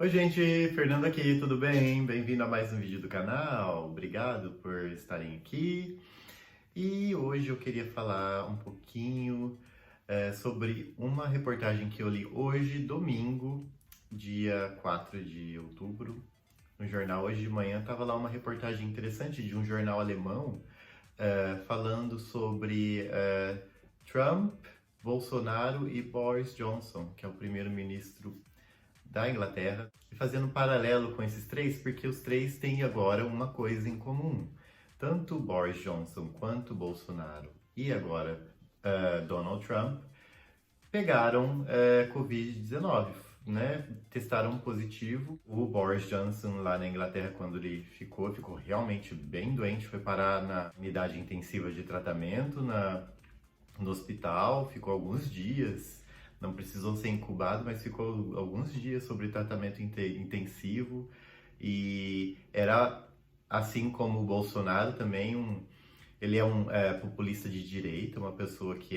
Oi gente, Fernando aqui, tudo bem? Bem-vindo a mais um vídeo do canal, obrigado por estarem aqui. E hoje eu queria falar um pouquinho sobre uma reportagem que eu li hoje, domingo, dia 4 de outubro, no jornal. Hoje de manhã estava lá uma reportagem interessante de um jornal alemão falando sobre Trump, Bolsonaro e Boris Johnson, que é o primeiro-ministro da Inglaterra, e fazendo um paralelo com esses três, porque os três têm agora uma coisa em comum. Tanto Boris Johnson quanto Bolsonaro e agora Donald Trump pegaram Covid-19, né? Testaram positivo. O Boris Johnson lá na Inglaterra, quando ele ficou realmente bem doente, foi parar na unidade intensiva de tratamento no hospital, ficou alguns dias. Não precisou ser incubado, mas ficou alguns dias sobre tratamento intensivo e era assim como o Bolsonaro também ele é um populista de direita, uma pessoa que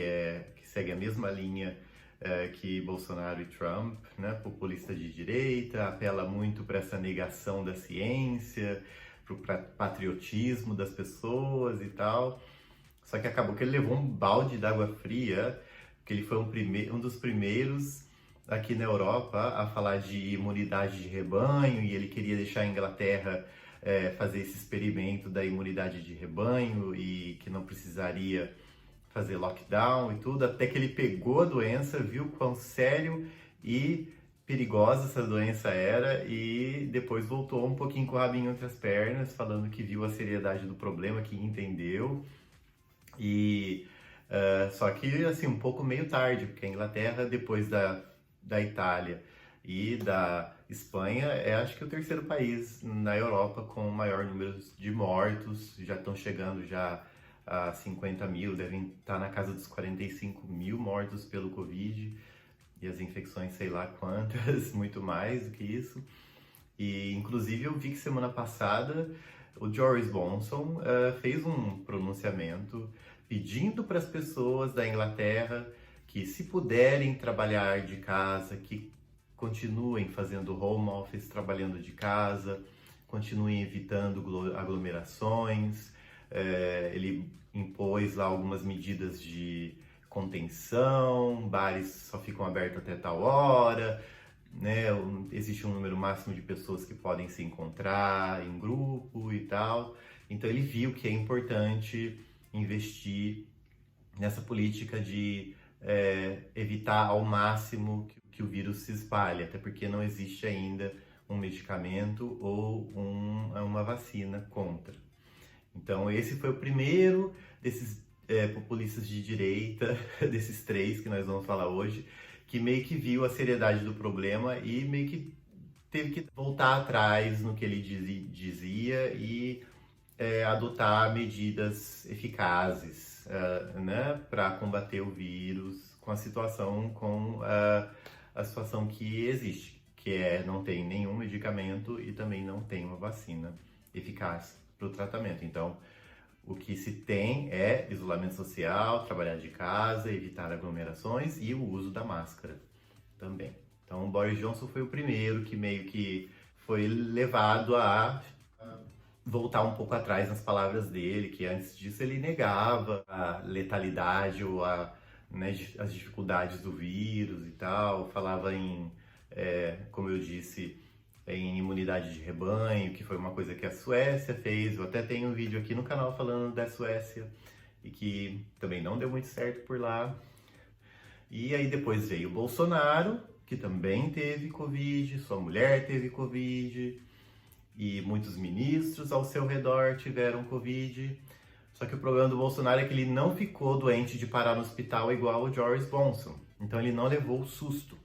segue a mesma linha que Bolsonaro e Trump, né? Populista de direita, apela muito para essa negação da ciência, para o patriotismo das pessoas e tal. Só que acabou que ele levou um balde d'água fria, que ele foi um dos primeiros aqui na Europa a falar de imunidade de rebanho, e ele queria deixar a Inglaterra fazer esse experimento da imunidade de rebanho e que não precisaria fazer lockdown e tudo, até que ele pegou a doença, viu quão sério e perigosa essa doença era e depois voltou um pouquinho com o rabinho entre as pernas, falando que viu a seriedade do problema, que entendeu. E só que assim, um pouco meio tarde, porque a Inglaterra, depois da Itália e da Espanha, é acho que o terceiro país na Europa com o maior número de mortos. Já estão chegando já a 50 mil, devem estar na casa dos 45 mil mortos pelo Covid, e as infecções sei lá quantas, muito mais do que isso. E inclusive eu vi que semana passada o Boris Johnson fez um pronunciamento pedindo para as pessoas da Inglaterra que, se puderem trabalhar de casa, que continuem fazendo home office, trabalhando de casa, continuem evitando aglomerações. Ele impôs lá algumas medidas de contenção, bares só ficam abertos até tal hora, né? Existe um número máximo de pessoas que podem se encontrar em grupo e tal. Então ele viu que é importante investir nessa política de evitar ao máximo que o vírus se espalhe, até porque não existe ainda um medicamento ou uma vacina contra. Então esse foi o primeiro desses populistas de direita, desses três que nós vamos falar hoje, que meio que viu a seriedade do problema e meio que teve que voltar atrás no que ele dizia e adotar medidas eficazes, né, para combater o vírus com a situação que existe, que não tem nenhum medicamento e também não tem uma vacina eficaz para o tratamento. Então, o que se tem é isolamento social, trabalhar de casa, evitar aglomerações e o uso da máscara também. Então, o Boris Johnson foi o primeiro que meio que foi levado a voltar um pouco atrás nas palavras dele, que antes disso ele negava a letalidade ou as dificuldades do vírus e tal, falava como eu disse, em imunidade de rebanho, que foi uma coisa que a Suécia fez. Eu até tenho um vídeo aqui no canal falando da Suécia e que também não deu muito certo por lá. E aí depois veio o Bolsonaro, que também teve Covid, sua mulher teve Covid e muitos ministros ao seu redor tiveram Covid. Só que o problema do Bolsonaro é que ele não ficou doente de parar no hospital igual o Boris Johnson. Então ele não levou o susto.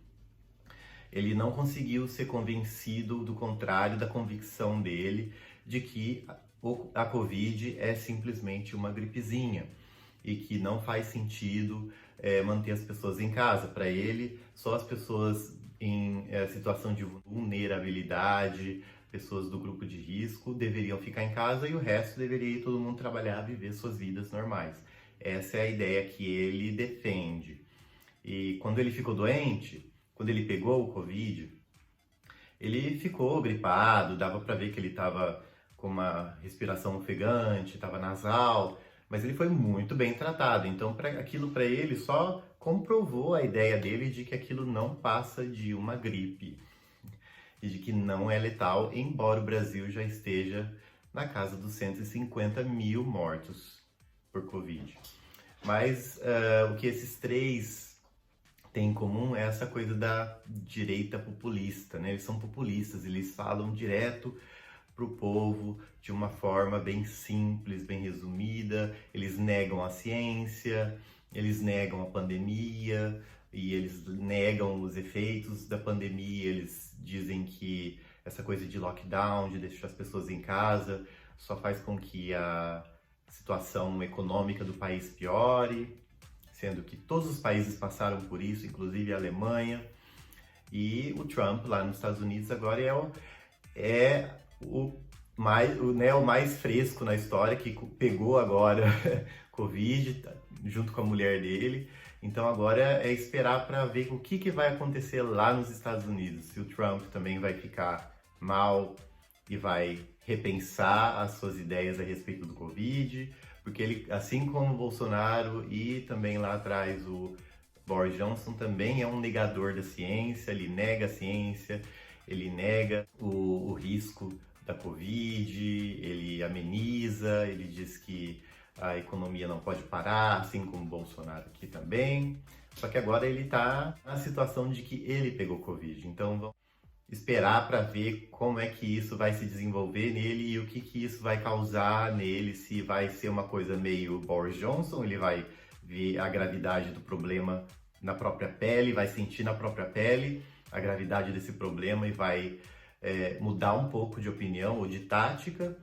Ele não conseguiu ser convencido do contrário, da convicção dele de que a Covid é simplesmente uma gripezinha e que não faz sentido manter as pessoas em casa. Para ele, só as pessoas em situação de vulnerabilidade, pessoas do grupo de risco, deveriam ficar em casa e o resto deveria ir todo mundo trabalhar, viver suas vidas normais. Essa é a ideia que ele defende. E quando ele ficou doente, quando ele pegou o Covid, ele ficou gripado, dava para ver que ele estava com uma respiração ofegante, estava nasal, mas ele foi muito bem tratado. Então, aquilo para ele só comprovou a ideia dele de que aquilo não passa de uma gripe e de que não é letal, embora o Brasil já esteja na casa dos 150 mil mortos por Covid. Mas o que esses três têm em comum é essa coisa da direita populista, né? Eles são populistas, eles falam direto para o povo de uma forma bem simples, bem resumida. Eles negam a ciência, eles negam a pandemia e eles negam os efeitos da pandemia. Eles dizem que essa coisa de lockdown, de deixar as pessoas em casa, só faz com que a situação econômica do país piore, sendo que todos os países passaram por isso, inclusive a Alemanha. E o Trump, lá nos Estados Unidos, agora é o mais fresco na história, que pegou agora Covid junto com a mulher dele. Então agora é esperar para ver o que vai acontecer lá nos Estados Unidos. Se o Trump também vai ficar mal e vai repensar as suas ideias a respeito do Covid, porque ele, assim como o Bolsonaro e também lá atrás o Boris Johnson, também é um negador da ciência, ele nega a ciência, ele nega o risco da Covid, ele ameniza, ele diz que a economia não pode parar, assim como o Bolsonaro aqui também. Só que agora ele está na situação de que ele pegou Covid. Então vamos esperar para ver como é que isso vai se desenvolver nele e o que isso vai causar nele, se vai ser uma coisa meio Boris Johnson, ele vai ver a gravidade do problema na própria pele, vai sentir na própria pele a gravidade desse problema e vai mudar um pouco de opinião ou de tática,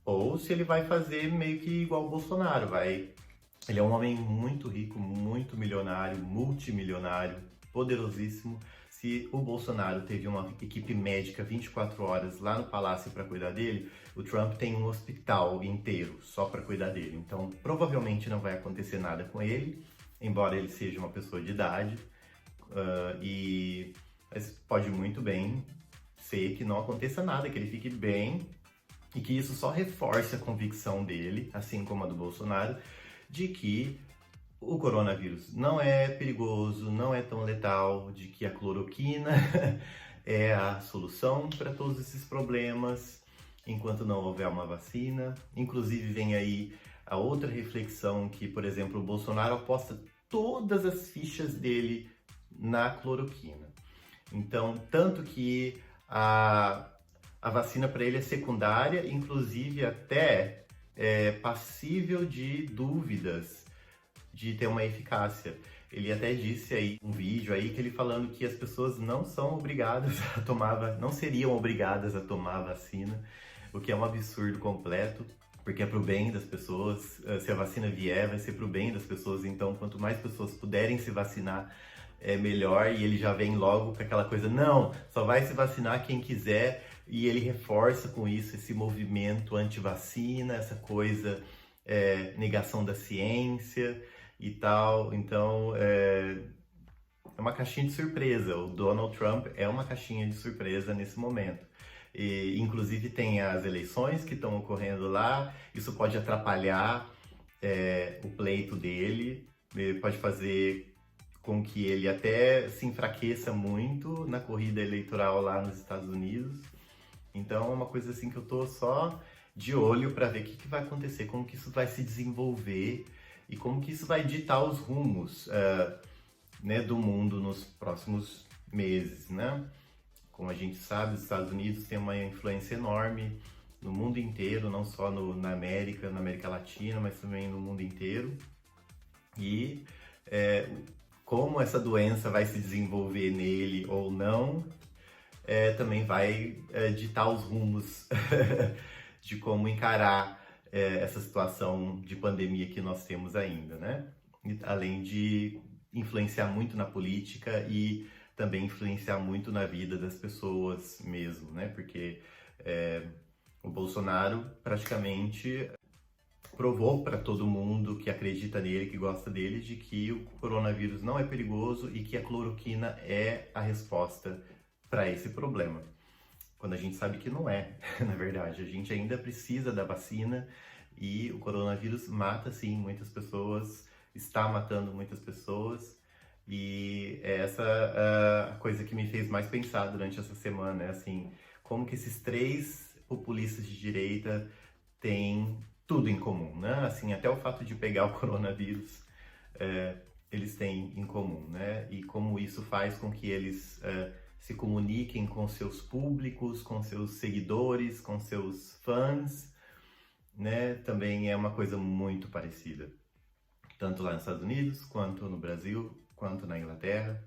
ou se ele vai fazer meio que igual o Bolsonaro, ele é um homem muito rico, muito milionário, multimilionário, poderosíssimo. Se o Bolsonaro teve uma equipe médica 24 horas lá no palácio para cuidar dele, o Trump tem um hospital inteiro só para cuidar dele. Então, provavelmente não vai acontecer nada com ele, embora ele seja uma pessoa de idade, mas pode muito bem ser que não aconteça nada, que ele fique bem e que isso só reforce a convicção dele, assim como a do Bolsonaro, de que o coronavírus não é perigoso, não é tão letal, de que a cloroquina é a solução para todos esses problemas, enquanto não houver uma vacina. Inclusive vem aí a outra reflexão que, por exemplo, o Bolsonaro aposta todas as fichas dele na cloroquina. Então, tanto que a vacina para ele é secundária, inclusive até passível de dúvidas de ter uma eficácia. Ele até disse aí um vídeo aí que ele falando que as pessoas não são obrigadas a tomar, não seriam obrigadas a tomar a vacina, o que é um absurdo completo, porque é pro bem das pessoas. Se a vacina vier, vai ser pro bem das pessoas. Então, quanto mais pessoas puderem se vacinar, é melhor. E ele já vem logo com aquela coisa, não, só vai se vacinar quem quiser. E ele reforça com isso esse movimento anti-vacina, essa coisa, negação da ciência e tal. Então, é uma caixinha de surpresa. O Donald Trump é uma caixinha de surpresa nesse momento. E, inclusive tem as eleições que estão ocorrendo lá, isso pode atrapalhar o pleito dele, pode fazer com que ele até se enfraqueça muito na corrida eleitoral lá nos Estados Unidos. Então é uma coisa assim que eu tô só de olho para ver o que vai acontecer, como que isso vai se desenvolver e como que isso vai ditar os rumos do mundo nos próximos meses, né? Como a gente sabe, os Estados Unidos têm uma influência enorme no mundo inteiro, não só na América Latina, mas também no mundo inteiro. E como essa doença vai se desenvolver nele ou não, também vai ditar os rumos de como encarar essa situação de pandemia que nós temos ainda, né? Além de influenciar muito na política e também influenciar muito na vida das pessoas mesmo, né? Porque o Bolsonaro praticamente provou para todo mundo que acredita nele, que gosta dele, de que o coronavírus não é perigoso e que a cloroquina é a resposta para esse problema, quando a gente sabe que não é, na verdade. A gente ainda precisa da vacina e o coronavírus mata, sim, muitas pessoas, está matando muitas pessoas. E é essa a coisa que me fez mais pensar durante essa semana, assim, como que esses três populistas de direita têm tudo em comum, né? Assim, até o fato de pegar o coronavírus, é, eles têm em comum, né? E como isso faz com que eles se comuniquem com seus públicos, com seus seguidores, com seus fãs, né? Também é uma coisa muito parecida, tanto lá nos Estados Unidos, quanto no Brasil, quanto na Inglaterra.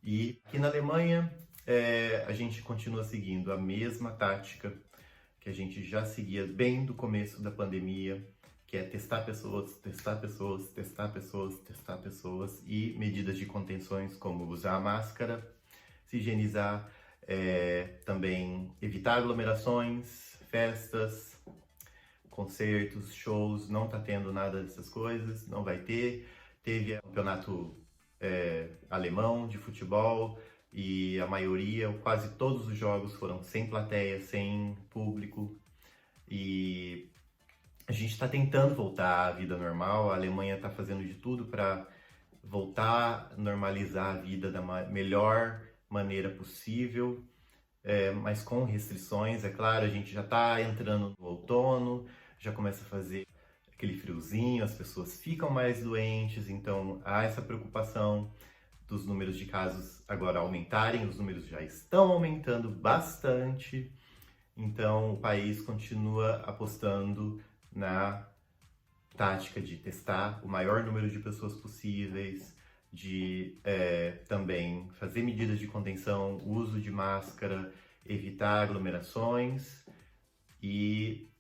E aqui na Alemanha, a gente continua seguindo a mesma tática que a gente já seguia bem do começo da pandemia, que é testar pessoas, testar pessoas, testar pessoas, testar pessoas e medidas de contenções como usar máscara, se higienizar, também evitar aglomerações, festas, concertos, shows, não tá tendo nada dessas coisas, não vai ter. Teve campeonato alemão de futebol e a maioria, quase todos os jogos foram sem plateia, sem público. E a gente está tentando voltar à vida normal, a Alemanha está fazendo de tudo para voltar a normalizar a vida da melhor maneira possível, mas com restrições, é claro. A gente já está entrando no outono, já começa a fazer aquele friozinho, as pessoas ficam mais doentes, então há essa preocupação dos números de casos agora aumentarem, os números já estão aumentando bastante, então o país continua apostando na tática de testar o maior número de pessoas possíveis, de também fazer medidas de contenção, uso de máscara, evitar aglomerações e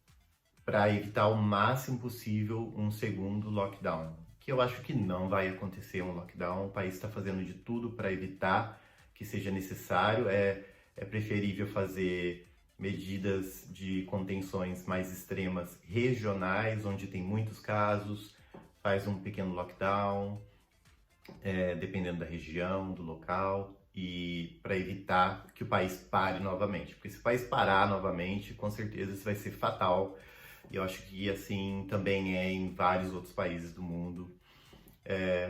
para evitar o máximo possível um segundo lockdown, que eu acho que não vai acontecer um lockdown. O país está fazendo de tudo para evitar que seja necessário. É preferível fazer medidas de contenções mais extremas regionais, onde tem muitos casos, faz um pequeno lockdown, dependendo da região, do local, e para evitar que o país pare novamente. Porque se o país parar novamente, com certeza isso vai ser fatal. E eu acho que assim também é em vários outros países do mundo.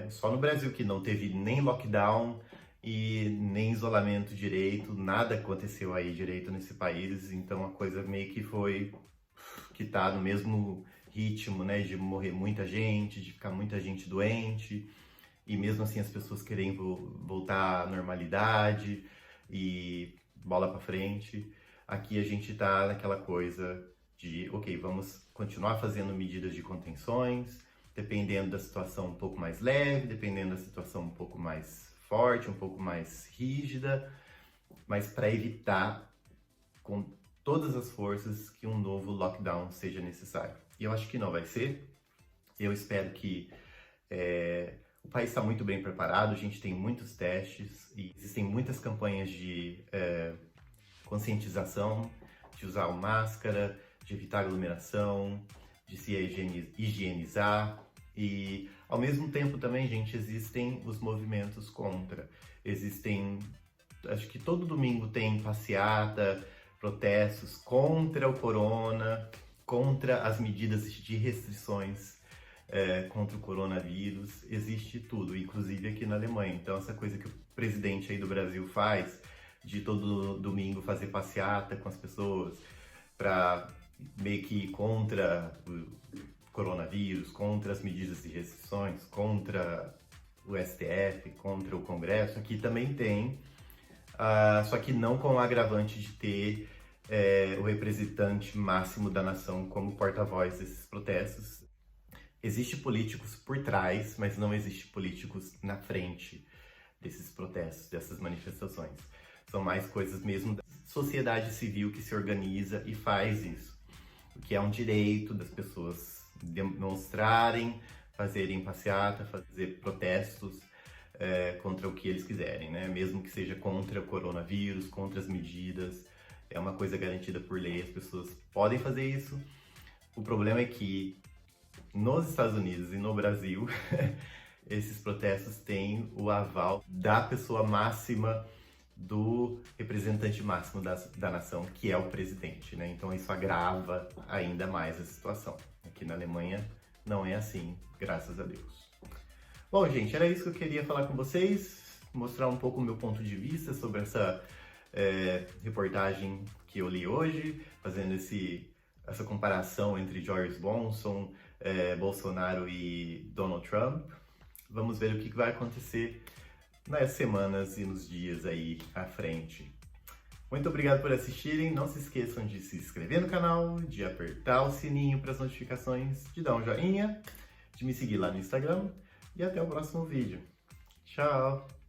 Só no Brasil que não teve nem lockdown e nem isolamento direito, nada aconteceu aí direito nesse país, então a coisa meio que foi que tá no mesmo ritmo, né, de morrer muita gente, de ficar muita gente doente, e mesmo assim as pessoas querem voltar à normalidade e bola para frente. Aqui a gente tá naquela coisa de, ok, vamos continuar fazendo medidas de contenções, dependendo da situação um pouco mais leve, dependendo da situação um pouco mais forte, um pouco mais rígida, mas para evitar com todas as forças que um novo lockdown seja necessário. E eu acho que não vai ser. Eu espero que o país está muito bem preparado, a gente tem muitos testes e existem muitas campanhas de conscientização, de usar máscara, de evitar aglomeração, de se higienizar. E ao mesmo tempo também, gente, existem os movimentos contra. Existem, acho que todo domingo tem passeata, protestos contra o corona, contra as medidas de restrições contra o coronavírus. Existe tudo, inclusive aqui na Alemanha. Então essa coisa que o presidente aí do Brasil faz, de todo domingo fazer passeata com as pessoas, para meio que contra o coronavírus, contra as medidas de restrições, contra o STF, contra o Congresso, aqui também tem, só que não com o agravante de ter o representante máximo da nação como porta-voz desses protestos. Existem políticos por trás, mas não existem políticos na frente desses protestos, dessas manifestações. São mais coisas mesmo da sociedade civil que se organiza e faz isso, o que é um direito das pessoas demonstrarem, fazerem passeata, fazer protestos contra o que eles quiserem, né? Mesmo que seja contra o coronavírus, contra as medidas, é uma coisa garantida por lei, as pessoas podem fazer isso. O problema é que nos Estados Unidos e no Brasil, esses protestos têm o aval da pessoa máxima do representante máximo da nação, que é o presidente, né? Então isso agrava ainda mais a situação. Aqui na Alemanha não é assim, graças a Deus. Bom, gente, era isso que eu queria falar com vocês, mostrar um pouco o meu ponto de vista sobre essa reportagem que eu li hoje, fazendo essa comparação entre Boris Johnson, Bolsonaro e Donald Trump. Vamos ver o que vai acontecer nas semanas e nos dias aí à frente. Muito obrigado por assistirem, não se esqueçam de se inscrever no canal, de apertar o sininho para as notificações, de dar um joinha, de me seguir lá no Instagram e até o próximo vídeo. Tchau!